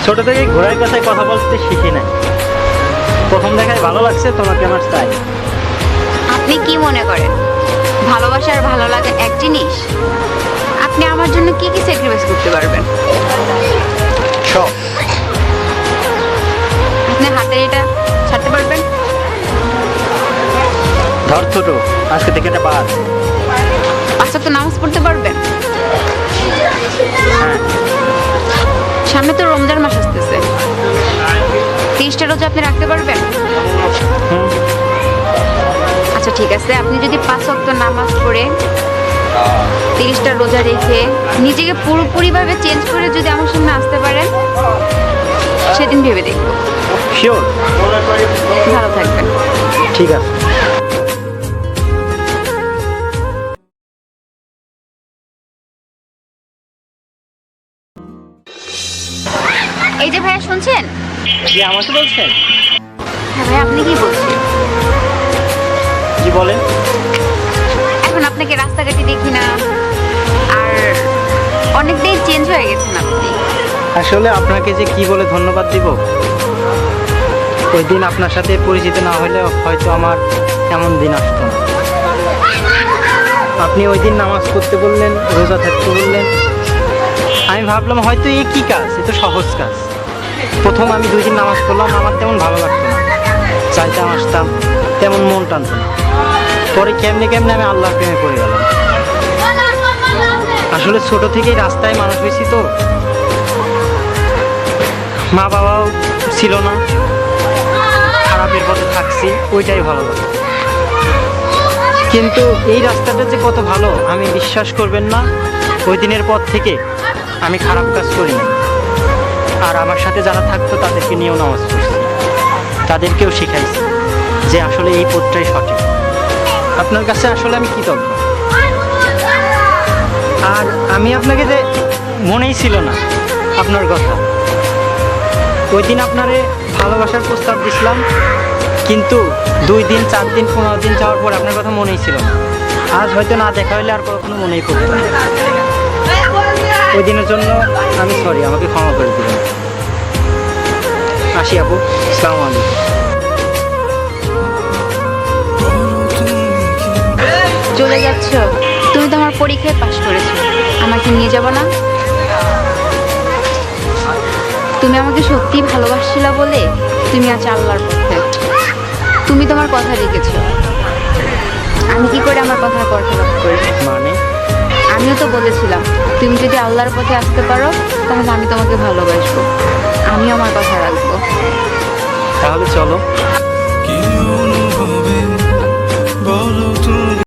ছোট থেকে ঘোড়ার কাছে কথা বলতে শিখি নাই, প্রথম দেখায় ভালো লাগছে, তোমাকে আমার চাই। আপনি কি মনে করেন ভালোবাসা আর ভালো লাগা এক জিনিস? আপনি আমার জন্য কি কি স্যাক্রিফাইস করতে পারবেন? সব। আপনি হাতের এটা ছাড়তে পারবেন? ধর ছোট, আজকে থেকে এটা বাদ। 5 ওয়াক্ত নামাজ পড়তে পারবেন? হ্যাঁ। সামনে তো রমজান মাস আসতেছে, 30টা রোজা আপনি রাখতে পারবেন? হুম। আচ্ছা ঠিক আছে, আপনি যদি 5 ওয়াক্ত নামাজ পড়ে 30টা রোজা রেখে নিজেকে পুরোপুরিভাবে চেঞ্জ করে যদি আমার সামনে আসতে পারেন, সেদিন ভেবে দেখবো। শিওর? ভালো থাকবেন। ঠিক আছে। এই যে ভাইয়া শুনছেন? জি, আমাকে বলছেন? হ্যাঁ ভাই, আপনি কি বলছেন? জি বলেন। এখন আপনাকে রাস্তাঘাটে দেখি না, আর অনেকটাই চেঞ্জ হয়ে গেছেন আপনি। আসলে আপনাকে যে কি বলে ধন্যবাদ দিব, ওই দিন আপনার সাথে পরিচিত না হলে হয়তো আমার এমন দিন আসতো না। আপনি ওই দিন নামাজ পড়তে বললেন, রোজা থাকতে বললেন, আমি ভাবলাম হয়তো এই কী কাজ, এ তো সহজ কাজ। প্রথম আমি 2 দিন নামাজ পড়লাম, আমার তেমন ভালো লাগতো না, চাইতাম আসতাম, তেমন মন টানতো না। পরে কেমনে কেমনে আমি আল্লাহর প্রেমে পড়ে গেলাম। আসলে ছোট থেকেই রাস্তায় মানুষ হয়েছি তো, মা বাবাও ছিল না, খারাপের পথে থাকছি, ওইটাই ভালো লাগে। কিন্তু এই রাস্তাটা যে কত ভালো আমি বিশ্বাস করবেন না। ওই দিনের পর থেকে আমি খারাপ কাজ করি না, আর আমার সাথে যারা থাকতো তাদেরকে নিয়েও নামাজ পড়ছি, তাদেরকেও শিখাইছি যে আসলে এই পথটাই সঠিক। আপনার কাছে আসলে আমি কৃতজ্ঞ। আর আমি আপনাকে যে মনেই ছিল না আপনার কথা, ওই দিন আপনারে ভালোবাসার প্রস্তাব দিছিলাম, কিন্তু 2 দিন 4 দিন 15 দিন যাওয়ার পর আপনার কথা মনেই ছিল না। আজ হয়তো না দেখা হইলে আর কখনো মনেই করবে না। ওই দিনের জন্য আমি সরি, আমাকে ক্ষমা করে দিবেন। আসি আপু, আসসালামু আলাইকুম। চলে যাচ্ছ? তুমি তো আমার পরীক্ষায় পাশ করেছো, আমাকে নিয়ে যাবো না? তুমি আমাকে সত্যি ভালোবাসছিলা বলে তুমি আজ আল্লাহর পথে। তুমি তোমার কথা রেখেছো, আমি কি করে আমার কথার বরখেলাপ করি? মানে? আমিও তো বলেছিলাম তুমি যদি আল্লাহর পথে আসতে পারো তাহলে আমি তোমাকে ভালোবাসবো, আমিও আমার কথা রাখবো। তাহলে চলো।